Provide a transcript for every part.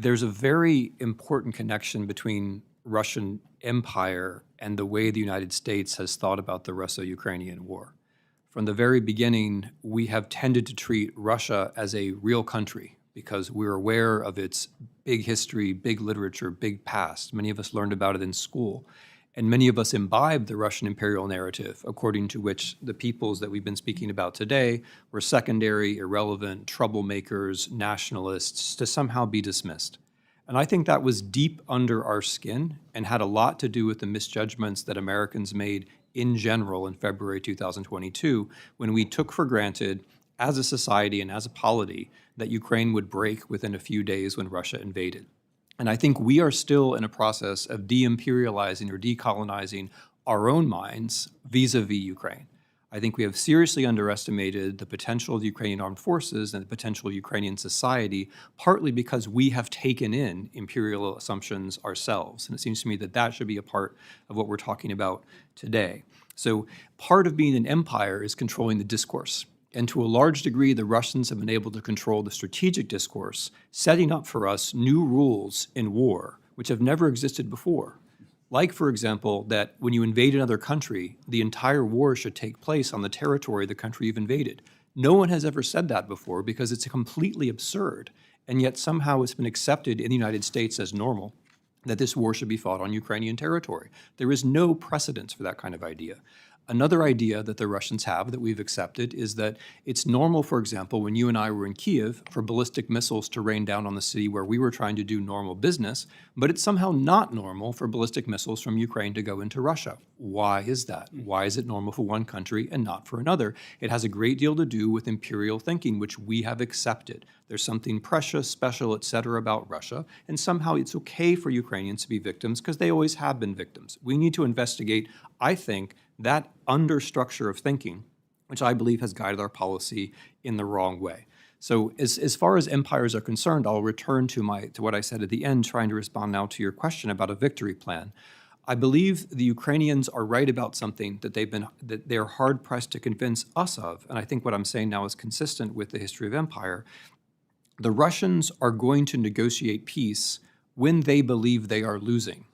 there's a very important connection between Russian empire and the way the United States has thought about the Russo-Ukrainian war. From the very beginning, we have tended to treat Russia as a real country because we're aware of its big history, big literature, big past. Many of us learned about it in school. And many of us imbibe the Russian imperial narrative, according to which the peoples that we've been speaking about today were secondary, irrelevant, troublemakers, nationalists, to somehow be dismissed. And I think that was deep under our skin and had a lot to do with the misjudgments that Americans made in general in February 2022, when we took for granted as a society and as a polity that Ukraine would break within a few days when Russia invaded. And I think we are still in a process of de-imperializing or decolonizing our own minds vis-a-vis Ukraine. I think we have seriously underestimated the potential of the Ukrainian Armed Forces and the potential of Ukrainian society, partly because we have taken in imperial assumptions ourselves. And it seems to me that that should be a part of what we're talking about today. So part of being an empire is controlling the discourse. And to a large degree, the Russians have been able to control the strategic discourse, setting up for us new rules in war, which have never existed before. Like, for example, that when you invade another country, the entire war should take place on the territory of the country you've invaded. No one has ever said that before because it's completely absurd. And yet somehow it's been accepted in the United States as normal that this war should be fought on Ukrainian territory. There is no precedence for that kind of idea. Another idea that the Russians have that we've accepted is that it's normal, for example, when you and I were in Kiev, for ballistic missiles to rain down on the city where we were trying to do normal business, but it's somehow not normal for ballistic missiles from Ukraine to go into Russia. Why is that? Why is it normal for one country and not for another? It has a great deal to do with imperial thinking, which we have accepted. There's something precious, special, et cetera, about Russia, and somehow it's okay for Ukrainians to be victims because they always have been victims. We need to investigate, I think, that understructure of thinking, which I believe has guided our policy in the wrong way. So as far as empires are concerned, I'll return to what I said at the end, trying to respond now to your question about a victory plan. I believe the Ukrainians are right about something that they're hard-pressed to convince us of, and I think what I'm saying now is consistent with the history of empire. The Russians are going to negotiate peace when they believe they are losing.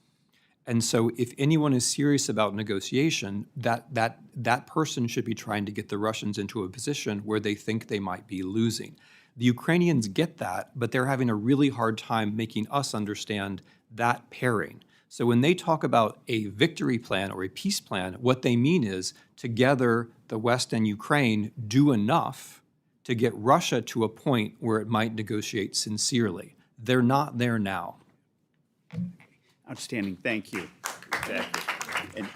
And so if anyone is serious about negotiation, that person should be trying to get the Russians into a position where they think they might be losing. The Ukrainians get that, but they're having a really hard time making us understand that pairing. So when they talk about a victory plan or a peace plan, what they mean is together the West and Ukraine do enough to get Russia to a point where it might negotiate sincerely. They're not there now. Outstanding. Thank you. Exactly. And